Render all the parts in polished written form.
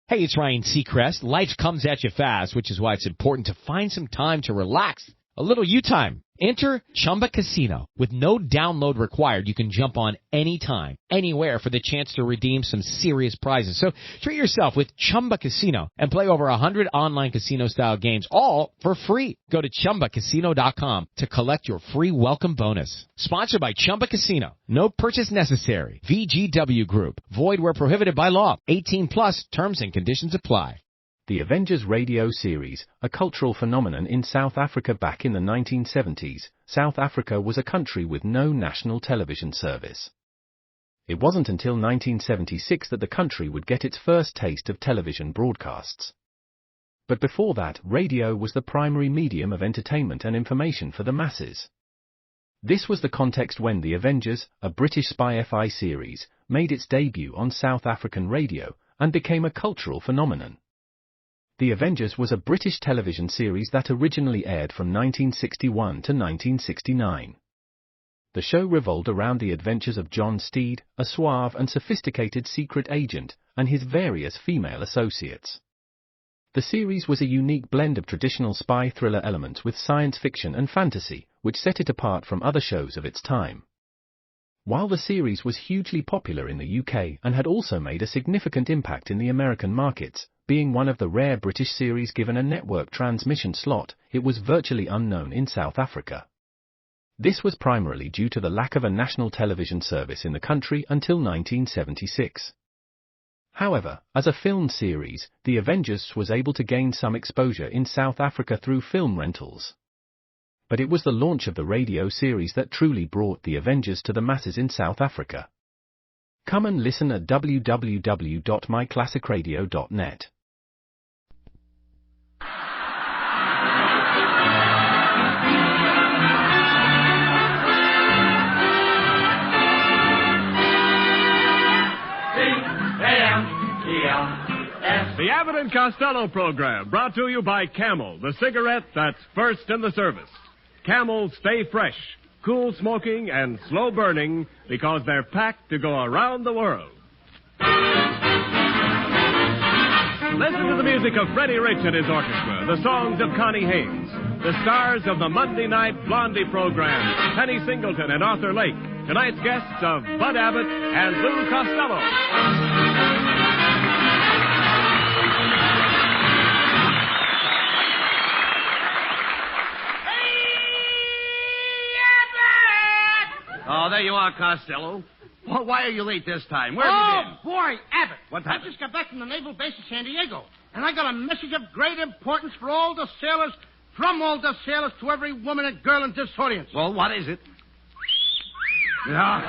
Hey, it's Ryan Seacrest. Life comes at you fast, which is why it's important to find some time to relax. A little you time. Enter Chumba Casino. With no download required, you can jump on anytime, anywhere for the chance to redeem some serious prizes. So treat yourself with Chumba Casino and play over 100 online casino-style games, all for free. Go to ChumbaCasino.com to collect your free welcome bonus. Sponsored by Chumba Casino. No purchase necessary. VGW Group. Void where prohibited by law. 18 plus. Terms and conditions apply. The Avengers radio series, a cultural phenomenon in South Africa back in the 1970s. South Africa was a country with no national television service. It wasn't until 1976 that the country would get its first taste of television broadcasts. But before that, radio was the primary medium of entertainment and information for the masses. This was the context when The Avengers, a British spy FI series, made its debut on South African radio and became a cultural phenomenon. The Avengers was a British television series that originally aired from 1961 to 1969. The show revolved around the adventures of John Steed, a suave and sophisticated secret agent, and his various female associates. The series was a unique blend of traditional spy thriller elements with science fiction and fantasy, which set it apart from other shows of its time. While the series was hugely popular in the UK and had also made a significant impact in the American markets, being one of the rare British series given a network transmission slot, it was virtually unknown in South Africa. This was primarily due to the lack of a national television service in the country until 1976. However, as a film series, The Avengers was able to gain some exposure in South Africa through film rentals. But it was the launch of the radio series that truly brought The Avengers to the masses in South Africa. Come and listen at www.myclassicradio.net. The Abbott and Costello program, brought to you by Camel, the cigarette that's first in the service. Camel stay fresh, cool smoking, and slow burning because they're packed to go around the world. Listen to the music of Freddie Rich and his orchestra, the songs of Connie Haynes, the stars of the Monday night Blondie program, Penny Singleton and Arthur Lake, tonight's guests of Bud Abbott and Lou Costello. Oh, there you are, Costello. Well, why are you late this time? Where have you been? Oh, boy, Abbott. What happened? I just got back from the Naval Base of San Diego, and I got a message of great importance for all the sailors, from all the sailors to every woman and girl in this audience. Well, what is it? No.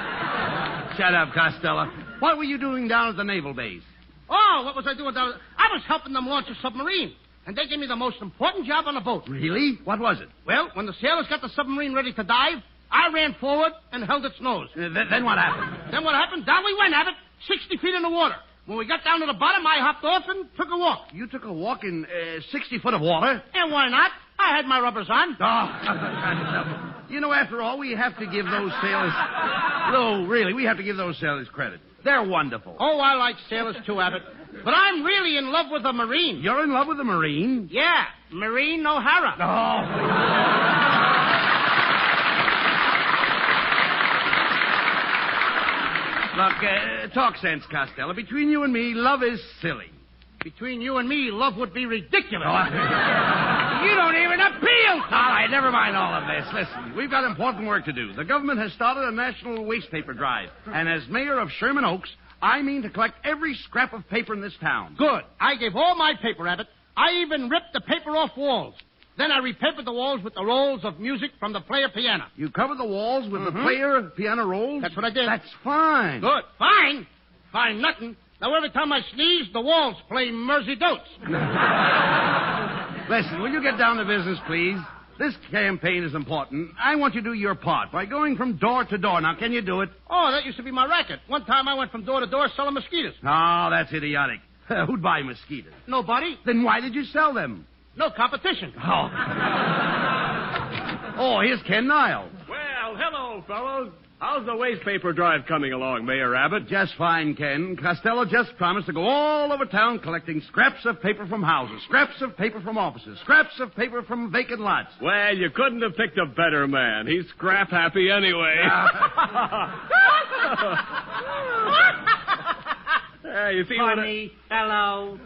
Shut up, Costello. What were you doing down at the Naval Base? Oh, what was I doing down there? I was helping them launch a submarine, and they gave me the most important job on the boat. Really? What was it? Well, when the sailors got the submarine ready to dive, I ran forward and held its nose. Then what happened? Then what happened? Down we went, Abbott, 60 feet in the water. When we got down to the bottom, I hopped off and took a walk. You took a walk in 60 foot of water? And why not? I had my rubbers on. Oh, you know, after all, we have to give those sailors... No, really, we have to give those sailors credit. They're wonderful. Oh, I like sailors too, Abbott. But I'm really in love with a Marine. You're in love with a Marine? Yeah, Marine O'Hara. Oh. Look, talk sense, Costello. Between you and me, love is silly. Between you and me, love would be ridiculous. Oh, you don't even appeal. All right, never mind all of this. Listen, we've got important work to do. The government has started a national waste paper drive. And as mayor of Sherman Oaks, I mean to collect every scrap of paper in this town. Good. I gave all my paper, Abbott. I even ripped the paper off walls. Then I repapered the walls with the rolls of music from the player piano. You covered the walls with the player piano rolls? That's what I did. That's fine. Good. Fine? Fine nothing. Now, every time I sneeze, the walls play Mersey Dotes. Listen, will you get down to business, please? This campaign is important. I want you to do your part by going from door to door. Now, can you do it? Oh, that used to be my racket. One time I went from door to door selling mosquitoes. Oh, that's idiotic. Who'd buy mosquitoes? Nobody. Then why did you sell them? No competition. Oh. Oh, here's Ken Niles. Well, hello, fellows. How's the waste paper drive coming along, Mayor Abbott? Just fine, Ken. Costello just promised to go all over town collecting scraps of paper from houses, scraps of paper from offices, scraps of paper from vacant lots. Well, you couldn't have picked a better man. He's scrap happy anyway. You see Funny fellow.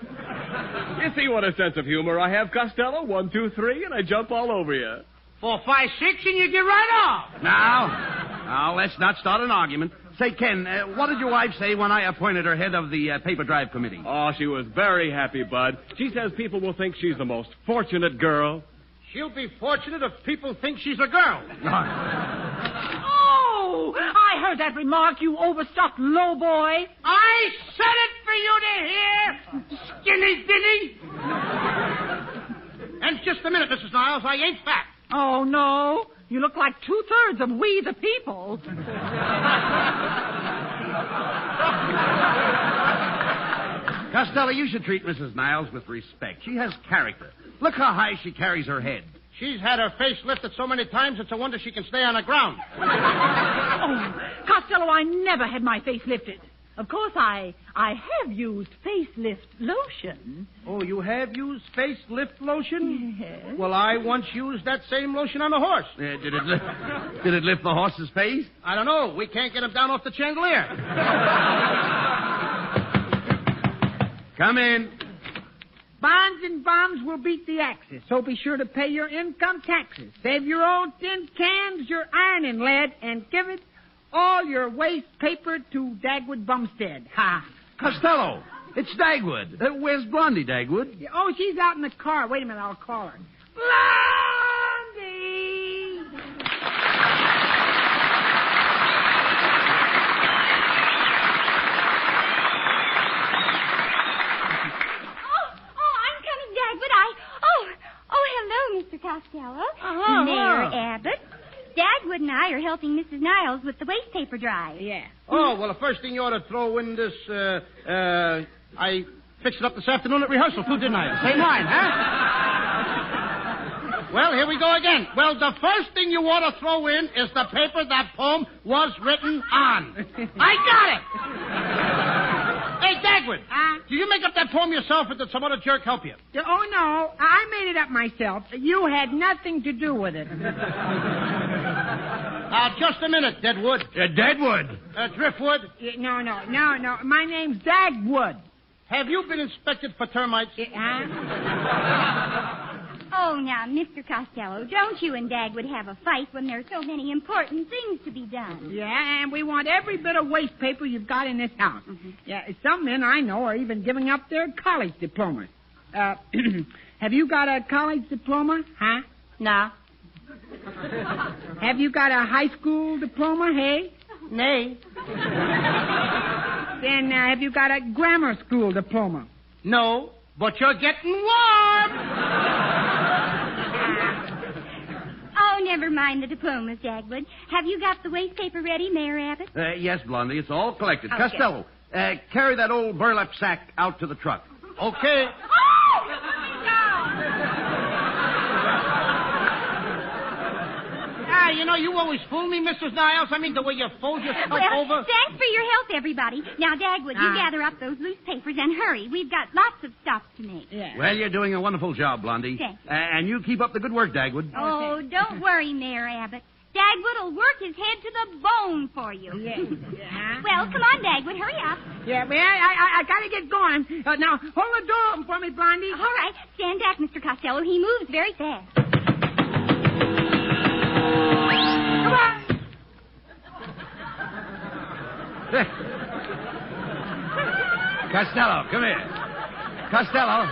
You see what a sense of humor I have, Costello? 1, 2, 3, and I jump all over you. 4, 5, 6, and you get right off. Now, let's not start an argument. Say, Ken, what did your wife say when I appointed her head of the paper drive committee? Oh, she was very happy, Bud. She says people will think she's the most fortunate girl. She'll be fortunate if people think she's a girl. Oh, I heard that remark, you overstuffed low boy. I said it for you to hear, skinny dinny. And just a minute, Mrs. Niles, I ain't fat. Oh, no. You look like 2/3 of We the People. Costello, you should treat Mrs. Niles with respect. She has character. Look how high she carries her head. She's had her face lifted so many times, it's a wonder she can stay on the ground. Oh, Costello, I never had my face lifted. Of course, I have used facelift lotion. Oh, you have used facelift lotion? Yes. Well, I once used that same lotion on a horse. Did it lift the horse's face? I don't know. We can't get him down off the chandelier. Come in. Bonds and bombs will beat the Axis, so be sure to pay your income taxes. Save your old tin cans, your iron and lead, and give it all your waste paper to Dagwood Bumstead. Ha! Costello, it's Dagwood. Where's Blondie, Dagwood? Oh, she's out in the car. Wait a minute, I'll call her. Blondie! I'm coming, Dagwood. Hello, Mr. Costello. Hello. Mayor Abbott. Dagwood and I are helping Mrs. Niles with the waste paper drive. Yeah. Oh, well, the first thing you ought to throw in this, I fixed it up this afternoon at rehearsal, too, didn't I? Same line, huh? Well, here we go again. Well, the first thing you ought to throw in is the paper that poem was written on. I got it! Hey, Dagwood, did you make up that poem yourself, or did some other jerk help you? Oh, no, I made it up myself. You had nothing to do with it. Just a minute, Deadwood. Deadwood? Driftwood. No. My name's Dagwood. Have you been inspected for termites? Oh, now, Mr. Costello, don't you and Dagwood have a fight when there are so many important things to be done? Yeah, and we want every bit of waste paper you've got in this house. Mm-hmm. Yeah, some men I know are even giving up their college diplomas. Have you got a college diploma? Huh? No. Have you got a high school diploma, hey? Nay. Then have you got a grammar school diploma? No, but you're getting warm. Oh, never mind the diplomas, Dagwood. Have you got the waste paper ready, Mayor Abbott? Yes, Blondie, it's all collected. Okay. Costello, carry that old burlap sack out to the truck. Okay. You always fool me, Mrs. Niles. I mean, the way you fold yourself over. Thanks for your help, everybody. Now, Dagwood, you gather up those loose papers and hurry. We've got lots of stuff to make. Yeah. Well, you're doing a wonderful job, Blondie. Thanks. And you keep up the good work, Dagwood. Oh, don't worry, Mayor Abbott. Dagwood will work his head to the bone for you. Yeah. Well, come on, Dagwood, hurry up. Yeah, well, I gotta get going. Now, hold the door open for me, Blondie. All right, stand back, Mr. Costello. He moves very fast. Come on. Costello, come here. Costello,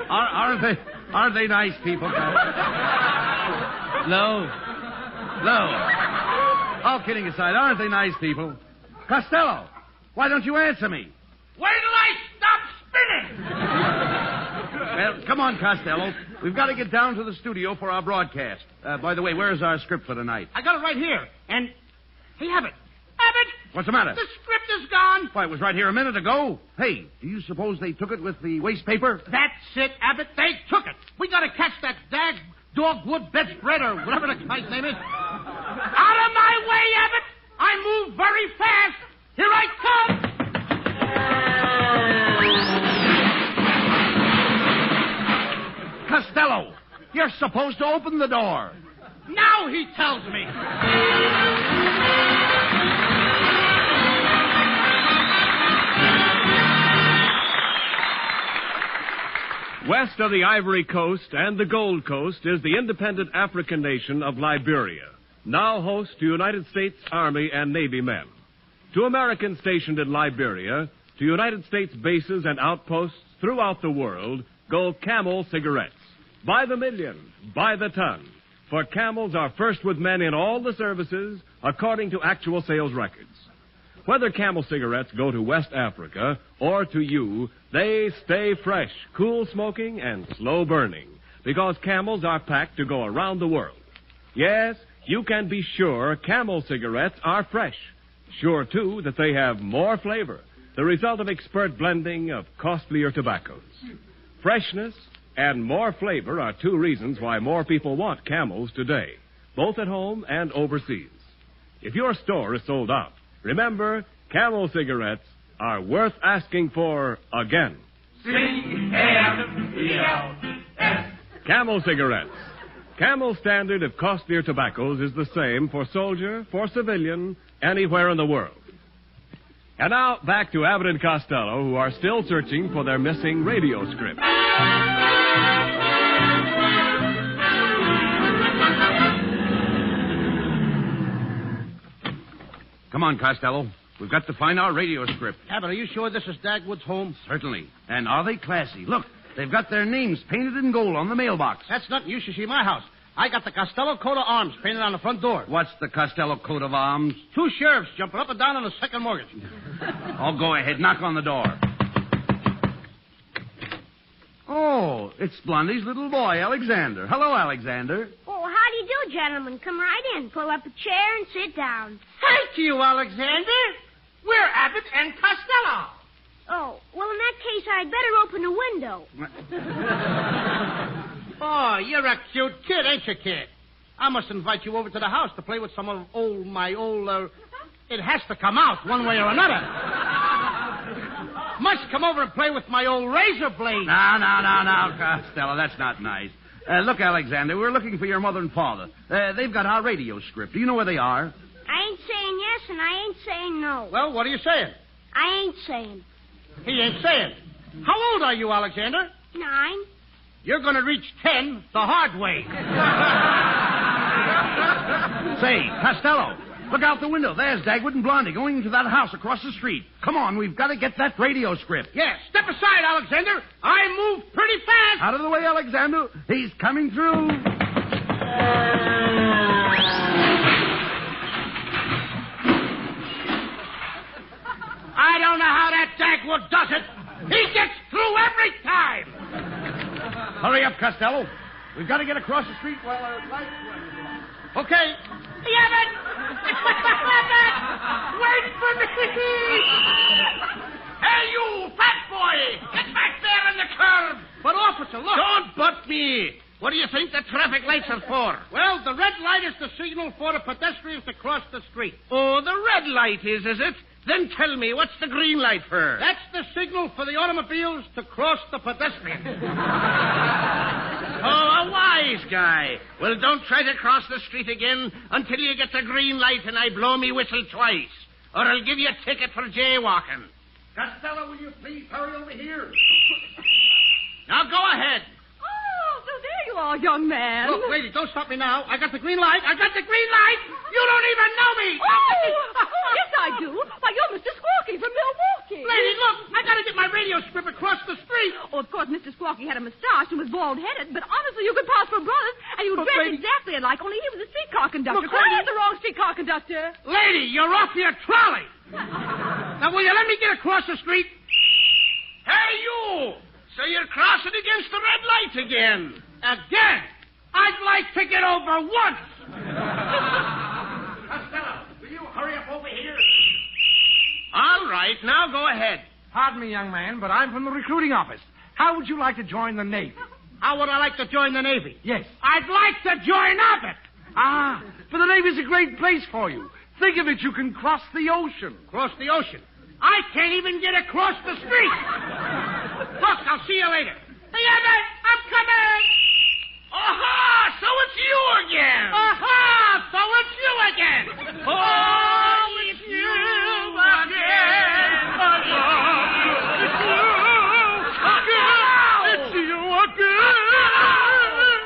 aren't they nice people? Lou. All kidding aside, aren't they nice people? Costello, why don't you answer me? Wait till I stop spinning. Well, come on, Costello. We've got to get down to the studio for our broadcast. By the way, where's our script for tonight? I got it right here. And, hey, Abbott. What's the matter? The script is gone. Why, it was right here a minute ago. Hey, do you suppose they took it with the waste paper? That's it, Abbott. They took it. We got to catch that dogwood bedspread or whatever the guy's name is. Out of my way, Abbott. I move very fast. Here I come. Costello, you're supposed to open the door. Now he tells me. West of the Ivory Coast and the Gold Coast is the independent African nation of Liberia, now host to United States Army and Navy men. To Americans stationed in Liberia, to United States bases and outposts throughout the world, go Camel cigarettes. By the million, by the ton. For Camels are first with men in all the services, according to actual sales records. Whether Camel cigarettes go to West Africa or to you, they stay fresh, cool smoking, and slow burning, because Camels are packed to go around the world. Yes, you can be sure Camel cigarettes are fresh. Sure, too, that they have more flavor, the result of expert blending of costlier tobaccos. Freshness and more flavor are two reasons why more people want Camels today, both at home and overseas. If your store is sold out, remember, Camel cigarettes are worth asking for again. C-A-M-E-L-S. Camel cigarettes. Camel standard of costlier tobaccos is the same for soldier, for civilian, anywhere in the world. And now, back to Abbott and Costello, who are still searching for their missing radio script. Come on, Costello. We've got to find our radio script. Abbott, are you sure this is Dagwood's home? Certainly. And are they classy? Look, they've got their names painted in gold on the mailbox. That's nothing. You should see my house. I got the Costello coat of arms painted on the front door. What's the Costello coat of arms? 2 sheriffs jumping up and down on the second mortgage. Oh, go ahead. Knock on the door. Oh, it's Blondie's little boy, Alexander. Hello, Alexander. Oh, how do you do, gentlemen? Come right in. Pull up a chair and sit down. Thank you, Alexander. We're Abbott and Costello. Oh, well, in that case, I'd better open the window. Oh, you're a cute kid, ain't you, kid? I must invite you over to the house to play with some of my old... It has to come out one way or another. Must come over and play with my old razor blade. No, Costello, that's not nice. Look, Alexander, we're looking for your mother and father. They've got our radio script. Do you know where they are? I ain't saying yes and I ain't saying no. Well, what are you saying? I ain't saying. He ain't saying. How old are you, Alexander? 9. You're going to reach 10 the hard way. Say, Costello, look out the window. There's Dagwood and Blondie going into that house across the street. Come on, we've got to get that radio script. Yeah, step aside, Alexander. I move pretty fast. Out of the way, Alexander. He's coming through. I don't know how that Dagwood does it. He gets through every time. Hurry up, Costello. We've got to get across the street while our lights run. Okay. Abbott! Abbott! Wait for me! Hey, you, fat boy! Get back there in the curb! But, officer, look. Don't butt me. What do you think the traffic lights are for? Well, the red light is the signal for the pedestrians to cross the street. Oh, the red light is it? Then tell me, what's the green light for? That's the signal for the automobiles to cross the pedestrian. Oh, a wise guy. Well, don't try to cross the street again until you get the green light and I blow me whistle twice. Or I'll give you a ticket for jaywalking. Costello, will you please hurry over here? Now, go ahead. Oh, so there you are, young man. Look, lady, don't stop me now. I got the green light. You don't even know me. Oh, yes, I do. Why, you're Mr. Squawky from Milwaukee. Lady, look, I got to get my radio script across the street. Oh, of course, Mr. Squawky had a mustache and was bald-headed, but honestly, you could pass for brothers, and you dressed lady... exactly alike, only he was a streetcar conductor. Look, I was the wrong streetcar conductor. Lady, you're off your trolley. Now, will you let me get across the street? Hey, you! So you're crossing against the red light again. Again? I'd like to get over once. Costello, will you hurry up over here? All right, now go ahead. Pardon me, young man, but I'm from the recruiting office. How would you like to join the Navy? How would I like to join the Navy? Yes. I'd like to join Abbott. Ah, but the Navy's a great place for you. Think of it, you can cross the ocean. Cross the ocean? I can't even get across the street. Look, I'll see you later. Hey, Abbott, I'm coming. Aha! So it's you again. Aha! So it's you again. Oh, it's you again. It's you again.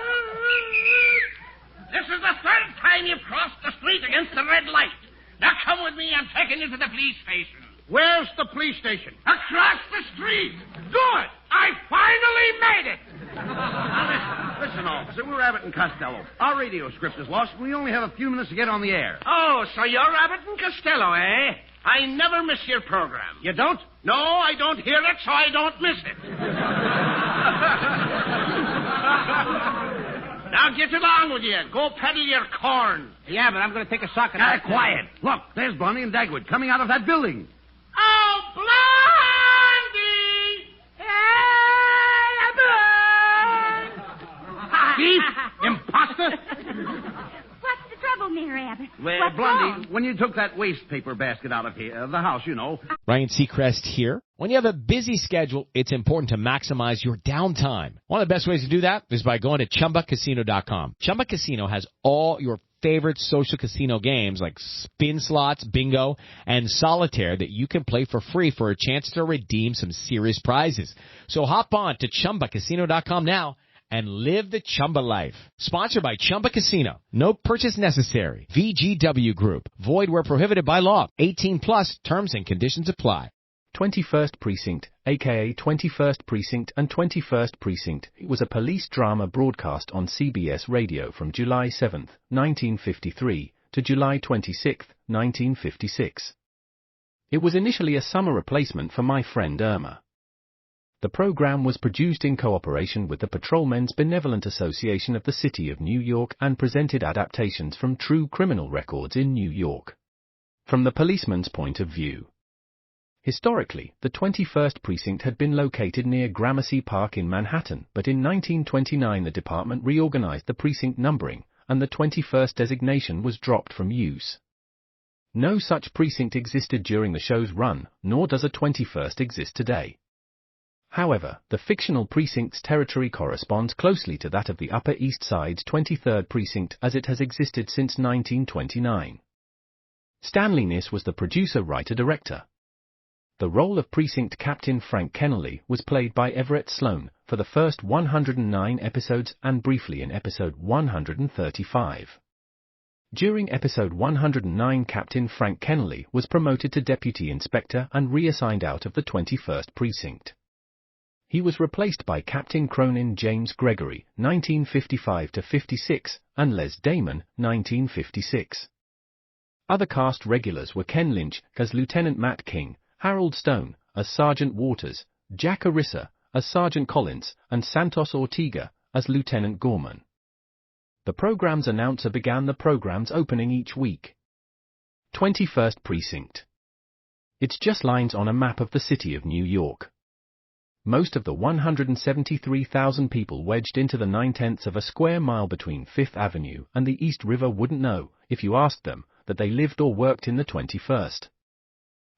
This is the third time you've crossed the street against the red light. Now come with me. I'm taking you to the police station. Where's the police station? Across the street. Good. I finally made it. Now, listen, officer. We're Abbott and Costello. Our radio script is lost, and we only have a few minutes to get on the air. Oh, so you're Abbott and Costello, eh? I never miss your program. You don't? No, I don't hear it, so I don't miss it. Now get along with you. Go peddle your corn. Hey, Abbott, I'm going to take a sock at Quiet. Look, there's Blondie and Dagwood coming out of that building. Oh, Blondie! Thief! Imposter! What's the trouble, Mayor Abbott? Well, What's Blondie, wrong? when you took that waste paper basket out of here, the house, you know. Ryan Seacrest here. When you have a busy schedule, it's important to maximize your downtime. One of the best ways to do that is by going to ChumbaCasino.com. Chumba Casino has all your favorite social casino games like spin slots, bingo, and solitaire that you can play for free for a chance to redeem some serious prizes. So hop on to ChumbaCasino.com now and live the Chumba life. Sponsored by Chumba Casino. No purchase necessary. VGW Group. Void where prohibited by law. 18 plus terms and conditions apply. 21st Precinct, aka 21st Precinct and 21st Precinct, was a police drama broadcast on CBS Radio from July 7, 1953 to July 26, 1956. It was initially a summer replacement for My Friend Irma. The program was produced in cooperation with the Patrolmen's Benevolent Association of the City of New York and presented adaptations from true criminal records in New York. From the policeman's point of view. Historically, the 21st Precinct had been located near Gramercy Park in Manhattan, but in 1929 the department reorganized the precinct numbering, and the 21st designation was dropped from use. No such precinct existed during the show's run, nor does a 21st exist today. However, the fictional precinct's territory corresponds closely to that of the Upper East Side's 23rd Precinct as it has existed since 1929. Stanley Niss was the producer, writer, director. The role of Precinct Captain Frank Kennelly was played by Everett Sloan for the first 109 episodes and briefly in episode 135. During episode 109, Captain Frank Kennelly was promoted to Deputy Inspector and reassigned out of the 21st Precinct. He was replaced by Captain Cronin James Gregory, 1955-56, and Les Damon, 1956. Other cast regulars were Ken Lynch as Lieutenant Matt King, Harold Stone as Sergeant Waters, Jack Arissa as Sergeant Collins, and Santos Ortega as Lieutenant Gorman. The program's announcer began the program's opening each week. 21st Precinct. It's just lines on a map of the city of New York. Most of the 173,000 people wedged into the 9/10 of a square mile between Fifth Avenue and the East River wouldn't know, if you asked them, that they lived or worked in the 21st.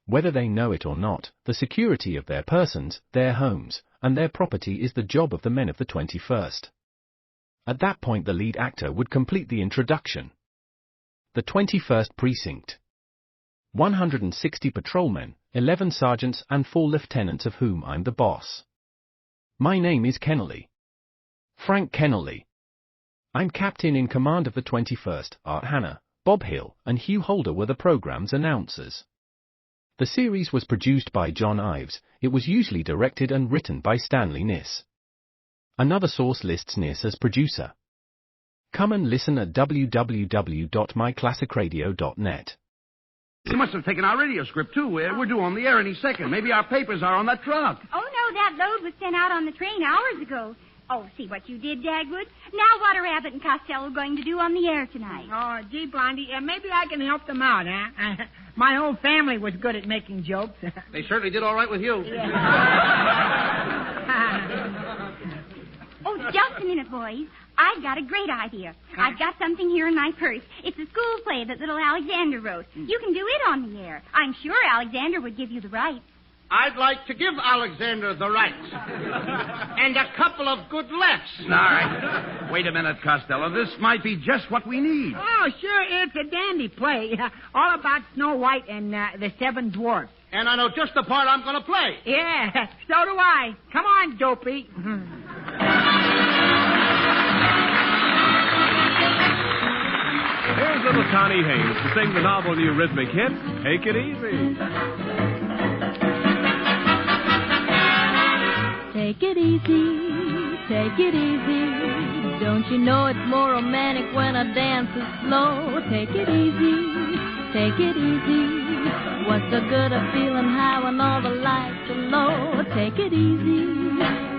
Whether they know it or not, the security of their persons, their homes, and their property is the job of the men of the 21st. At that point the lead actor would complete the introduction. The 21st Precinct. 160 patrolmen, 11 sergeants and 4 lieutenants of whom I'm the boss. My name is Kennelly. Frank Kennelly. I'm captain in command of the 21st. Art Hanna, Bob Hill, and Hugh Holder were the program's announcers. The series was produced by John Ives. It was usually directed and written by Stanley Niss. Another source lists Niss as producer. Come and listen at www.myclassicradio.net. You must have taken our radio script, too. We're due on the air any second. Maybe our papers are on that truck. Oh, no, that load was sent out on the train hours ago. Oh, see what you did, Dagwood. Now what are Abbott and Costello going to do on the air tonight? Oh, gee, Blondie, maybe I can help them out, huh? My whole family was good at making jokes. They certainly did all right with you. Oh, just a minute, boys. I've got a great idea. I've got something here in my purse. It's a school play that little Alexander wrote. You can do it on the air. I'm sure Alexander would give you the rights. I'd like to give Alexander the rights. And a couple of good lefts. All right. Wait a minute, Costello. This might be just what we need. Oh, sure, it's a dandy play. All about Snow White and the Seven Dwarfs. And I know just the part I'm going to play. Yeah, so do I. Come on, Dopey. Here's little Connie Haynes to sing the novel new rhythmic hit, Take It Easy. Take it easy, take it easy. Don't you know it's more romantic when a dance is slow? Take it easy, take it easy. What's the good of feeling high when all the lights are low? Take it easy,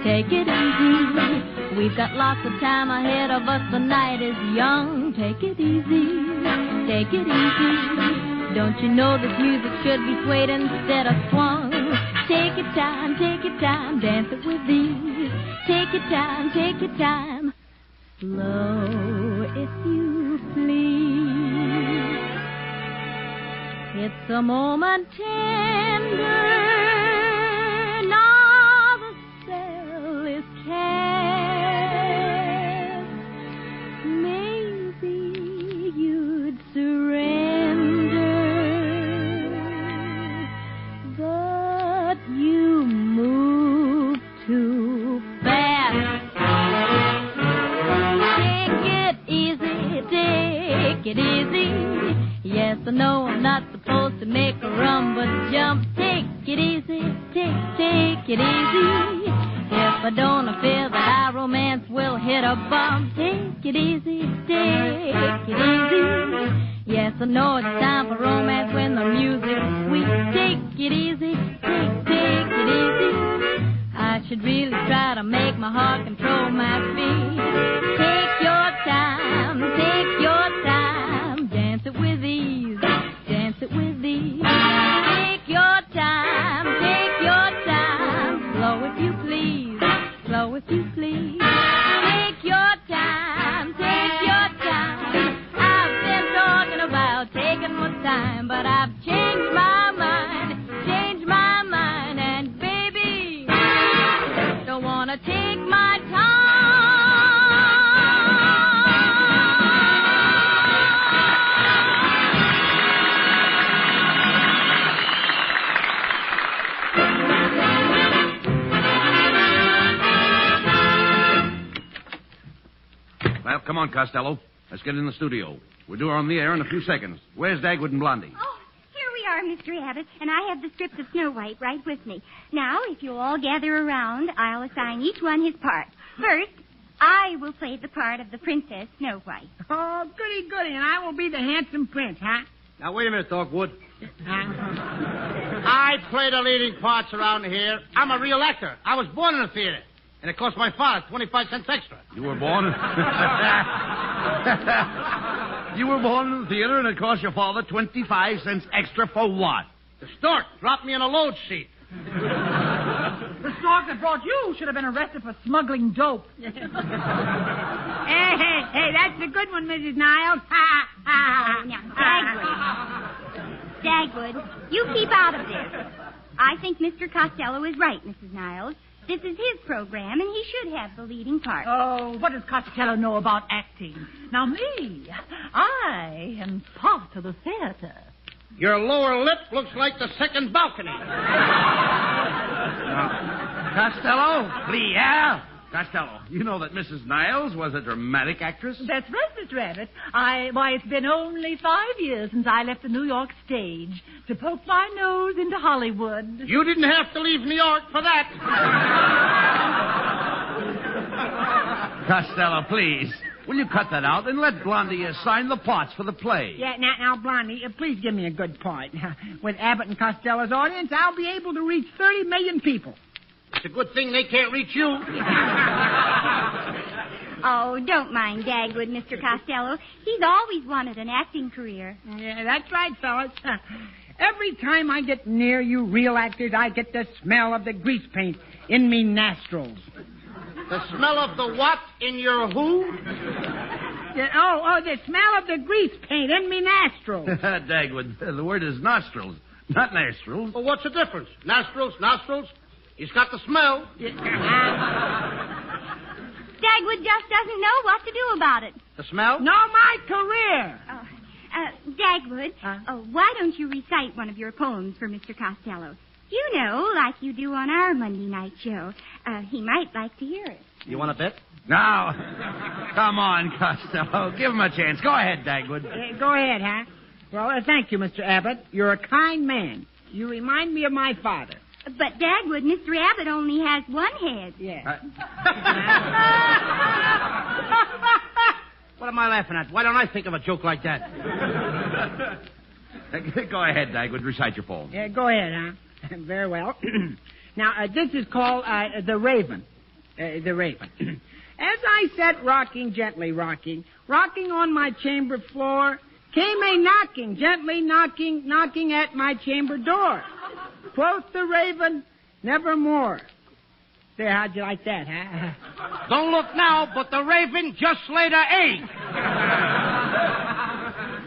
take it easy. We've got lots of time ahead of us, the night is young. Take it easy, take it easy. Don't you know this music should be swayed instead of swung? Take your time, dance it with ease. Take your time, slow if you please. It's a moment tender, now the spell is cast. Maybe you'd surrender, but you move too fast. Take it easy. Yes, I know I'm not supposed to make a run, but jump. Take it easy, take it easy. If I don't, I fear that our romance will hit a bump. Take it easy, take it easy. Yes, I know it's time for romance when the music's sweet. Take it easy, take it easy. I should really try to make my heart control my feet. Take your time, dance it with ease, dance it with ease. Take your time, slow if you please, slow if you please. Take your time, I've been talking about taking my time, but I've changed my mind, and baby, don't wanna take my time. Well, come on, Costello. Let's get in the studio. We're due on the air in a few seconds. Where's Dagwood and Blondie? Oh, here we are, Mr. Abbott, and I have the script of Snow White right with me. Now, if you'll all gather around, I'll assign each one his part. First, I will play the part of the Princess Snow White. Oh, goody, and I will be the handsome prince, huh? Now, wait a minute, Dogwood. I play the leading parts around here. I'm a real actor. I was born in the theater. And it cost my father 25 cents extra. You were born in... You were born in the theater and it cost your father 25 cents extra for what? The stork dropped me in a load sheet. The stork that brought you should have been arrested for smuggling dope. Hey, that's a good one, Mrs. Niles. Now, Dagwood, you keep out of this. I think Mr. Costello is right, Mrs. Niles. This is his program, and he should have the leading part. Oh, what does Costello know about acting? Now, me, I am part of the theater. Your lower lip looks like the second balcony. Costello? Yeah. Costello, you know that Mrs. Niles was a dramatic actress? That's right, Mr. Abbott. Why, it's been only 5 years since I left the New York stage to poke my nose into Hollywood. You didn't have to leave New York for that. Costello, please. Will you cut that out and let Blondie assign the parts for the play? Yeah, now, Blondie, please give me a good part. With Abbott and Costello's audience, I'll be able to reach 30 million people. It's a good thing they can't reach you. Oh, don't mind Dagwood, Mr. Costello. He's always wanted an acting career. Yeah, that's right, fellas. Every time I get near you real actors, I get the smell of the grease paint in me nostrils. The smell of the what in your who? The smell of the grease paint in me nostrils. Dagwood, the word is nostrils, not nostrils. Well, what's the difference? Nostrils. He's got the smell. Dagwood just doesn't know what to do about it. The smell? No, my career. Dagwood, why don't you recite one of your poems for Mr. Costello? You know, like you do on our Monday night show. He might like to hear it. You want to bet? Now, come on, Costello. Give him a chance. Go ahead, Dagwood. Go ahead, huh? Well, thank you, Mr. Abbott. You're a kind man. You remind me of my father. But, Dagwood, Mr. Abbott only has one head. Yeah. What am I laughing at? Why don't I think of a joke like that? Go ahead, Dagwood. Recite your poem. Yeah, go ahead, huh? Very well. Now, this is called The Raven. The Raven. As I sat rocking, gently rocking on my chamber floor, came a knocking, gently knocking at my chamber door. Quoth the Raven, nevermore. There, how'd you like that, huh? Don't look now, but the raven just laid an egg.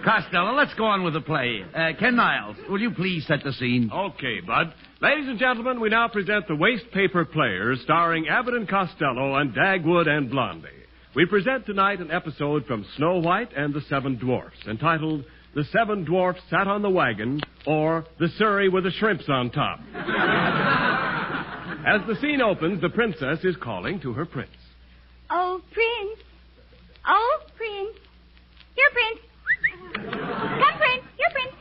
Costello, let's go on with the play. Ken Niles, will you please set the scene? Okay, Bud. Ladies and gentlemen, we now present the Waste Paper Players, starring Abbott and Costello and Dagwood and Blondie. We present tonight an episode from Snow White and the Seven Dwarfs, entitled The Seven Dwarfs Sat on the Wagon, or The Surrey with the Shrimps on Top. As the scene opens, the princess is calling to her prince. Oh, Prince. Oh, Prince. Here, Prince. Come, Prince. Here, Prince.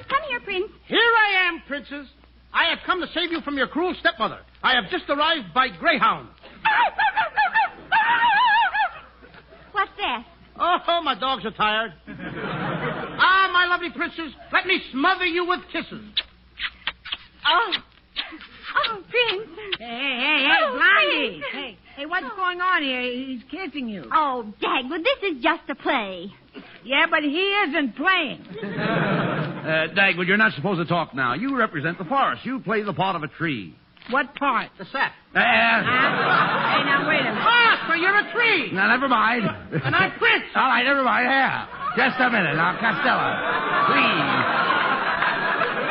Come here, Prince. Here I am, princess. I have come to save you from your cruel stepmother. I have just arrived by Greyhound. What's that? Oh, my dogs are tired. My lovely princess, let me smother you with kisses. Oh, Prince. Hey, Oh, Blondie. Prince. Hey, what's going on here? He's kissing you. Oh, Dagwood, this is just a play. Yeah, but he isn't playing. Dagwood, you're not supposed to talk now. You represent the forest. You play the part of a tree. What part? The sap. Hey, now, wait a minute. Ah, so you're a tree. Now, never mind. And I'm Prince. All right, never mind. Here. Just a minute. Now, Costello, please.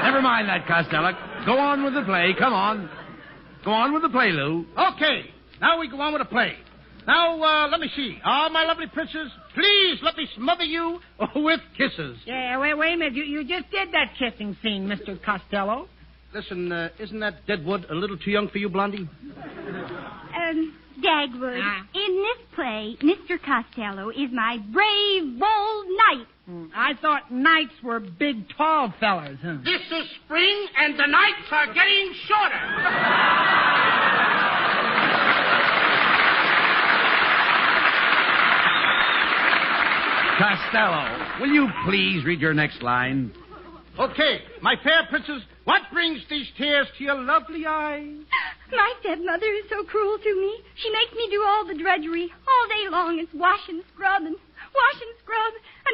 Never mind that, Costello. Go on with the play. Come on. Go on with the play, Lou. Okay, now we go on with the play. Now, let me see. My lovely princess, please let me smother you with kisses. Yeah, wait a minute. You just did that kissing scene, Mr. Costello. Listen, isn't that deadwood a little too young for you, Blondie? Dagwood, in this play, Mr. Costello is my brave, bold knight. I thought knights were big, tall fellas. Huh? This is spring, and the nights are getting shorter. Costello, will you please read your next line? Okay, my fair princess, what brings these tears to your lovely eyes? My stepmother is so cruel to me. She makes me do all the drudgery. All day long it's wash and scrub. And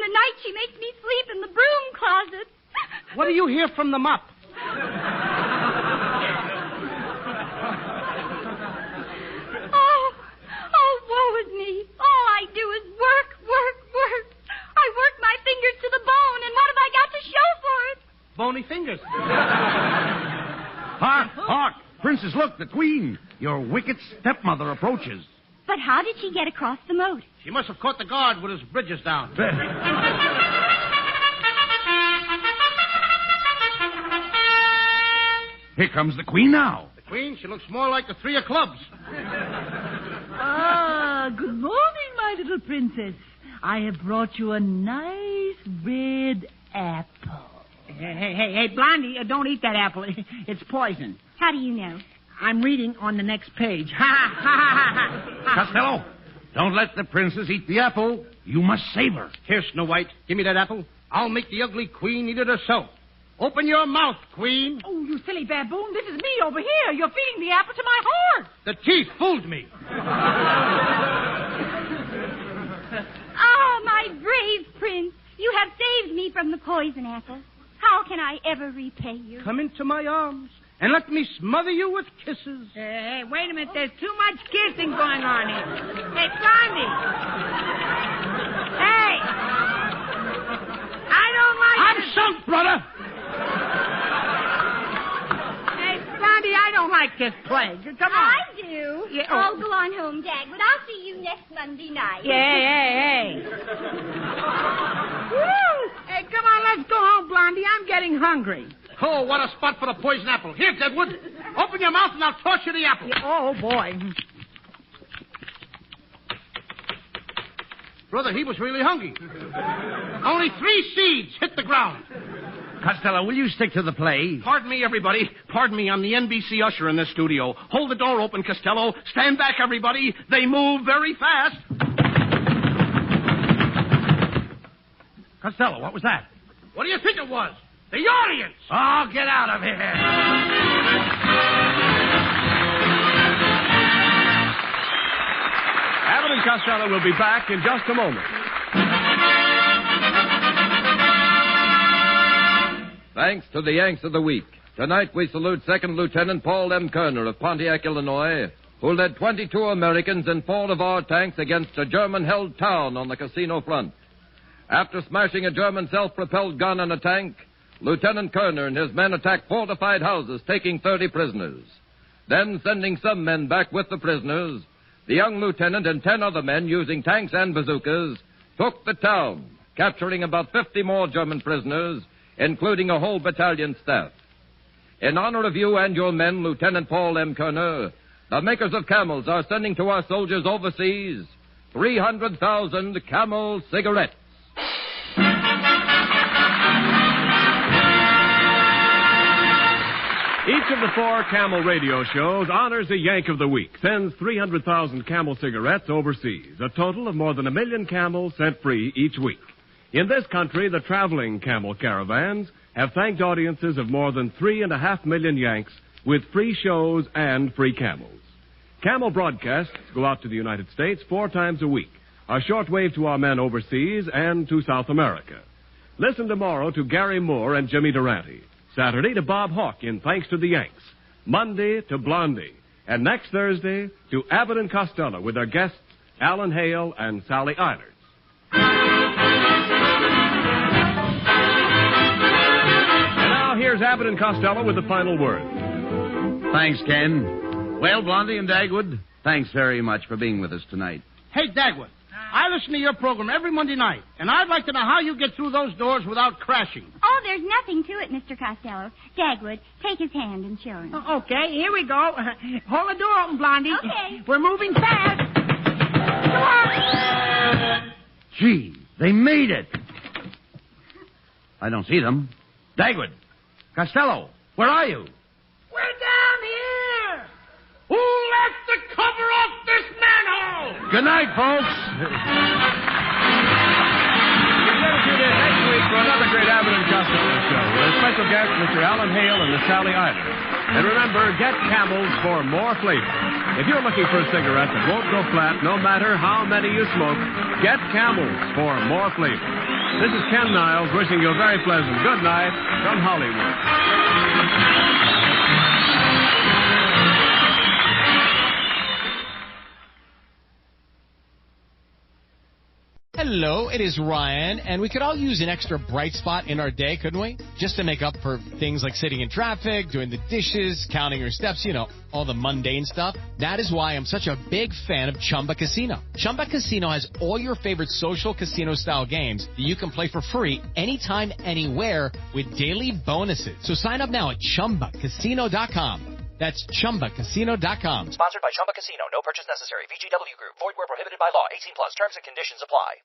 at night she makes me sleep in the broom closet. What do you hear from the mop? Oh, woe is me. All I do is work. I work my fingers to the bone, and what have I got to show for it? Bony fingers. Hark! Princess, look, the queen. Your wicked stepmother approaches. But how did she get across the moat? She must have caught the guard with his bridges down. Here comes the queen now. The queen, she looks more like the three of clubs. Good morning, my little princess. I have brought you a nice red apple. Hey, Blondie, don't eat that apple. It's poison. How do you know? I'm reading on the next page. Costello, don't let the princess eat the apple. You must save her. Here, Snow White, give me that apple. I'll make the ugly queen eat it herself. Open your mouth, queen. Oh, you silly baboon. This is me over here. You're feeding the apple to my horse. The teeth fooled me. My brave prince. You have saved me from the poison apple. How can I ever repay you? Come into my arms and let me smother you with kisses. Hey, wait a minute. There's too much kissing going on here. Hey, Blondie. Hey. I don't like I'm sunk, brother. Hey, Blondie, I don't like this play. Come on. I do. Yeah, I'll go on home, Dagwood. I'll see you next Monday night. Hey. Woo! Hey, come on, let's go home, Blondie. I'm getting hungry. Oh, what a spot for the poison apple. Here, Deadwood. Open your mouth and I'll toss you the apple. Oh, boy. Brother, he was really hungry. Only 3 seeds hit the ground. Costello, will you stick to the play? Pardon me, everybody. Pardon me, I'm the NBC usher in this studio. Hold the door open, Costello. Stand back, everybody. They move very fast. Costello, what was that? What do you think it was? The audience! Oh, get out of here. Abbott and Costello will be back in just a moment. Thanks to the Yanks of the Week. Tonight we salute Second Lieutenant Paul M. Kerner of Pontiac, Illinois, who led 22 Americans in 4 of our tanks against a German-held town on the casino front. After smashing a German self-propelled gun and a tank, Lieutenant Kerner and his men attacked fortified houses, taking 30 prisoners. Then, sending some men back with the prisoners, the young lieutenant and 10 other men, using tanks and bazookas, took the town, capturing about 50 more German prisoners, including a whole battalion staff. In honor of you and your men, Lieutenant Paul M. Kerner, the makers of Camels are sending to our soldiers overseas 300,000 Camel cigarettes. Each of the 4 Camel radio shows honors a Yank of the Week, sends 300,000 Camel cigarettes overseas, a total of more than 1 million Camels set free each week. In this country, the traveling Camel caravans have thanked audiences of more than 3.5 million Yanks with free shows and free Camels. Camel broadcasts go out to the United States 4 times a week, a shortwave to our men overseas and to South America. Listen tomorrow to Gary Moore and Jimmy Durante. Saturday to Bob Hawke in Thanks to the Yanks. Monday to Blondie. And next Thursday to Abbott and Costello with their guests Alan Hale and Sally Eilers. And now here's Abbott and Costello with the final word. Thanks, Ken. Well, Blondie and Dagwood, thanks very much for being with us tonight. Hey, Dagwood, I listen to your program every Monday night, and I'd like to know how you get through those doors without crashing. Oh, there's nothing to it, Mr. Costello. Dagwood, take his hand and show him. Okay, here we go. Hold the door open, Blondie. Okay. We're moving fast. Come on. Gee, they made it. I don't see them. Dagwood, Costello, where are you? We're down here. Who left the cover off this manhole? Good night, folks. Be sure to tune in next week for another great Abbott and Costello show with our special guests, Mr. Alan Hale and the Sally Eilers. And remember, get Camels for more flavor. If you're looking for a cigarette that won't go flat no matter how many you smoke, get Camels for more flavor. This is Ken Niles wishing you a very pleasant good night from Hollywood. Hello, it is Ryan, and we could all use an extra bright spot in our day, couldn't we? Just to make up for things like sitting in traffic, doing the dishes, counting your steps, you know, all the mundane stuff. That is why I'm such a big fan of Chumba Casino. Chumba Casino has all your favorite social casino-style games that you can play for free anytime, anywhere with daily bonuses. So sign up now at ChumbaCasino.com. That's ChumbaCasino.com. Sponsored by Chumba Casino. No purchase necessary. VGW Group. Void where prohibited by law. 18+. Terms and conditions apply.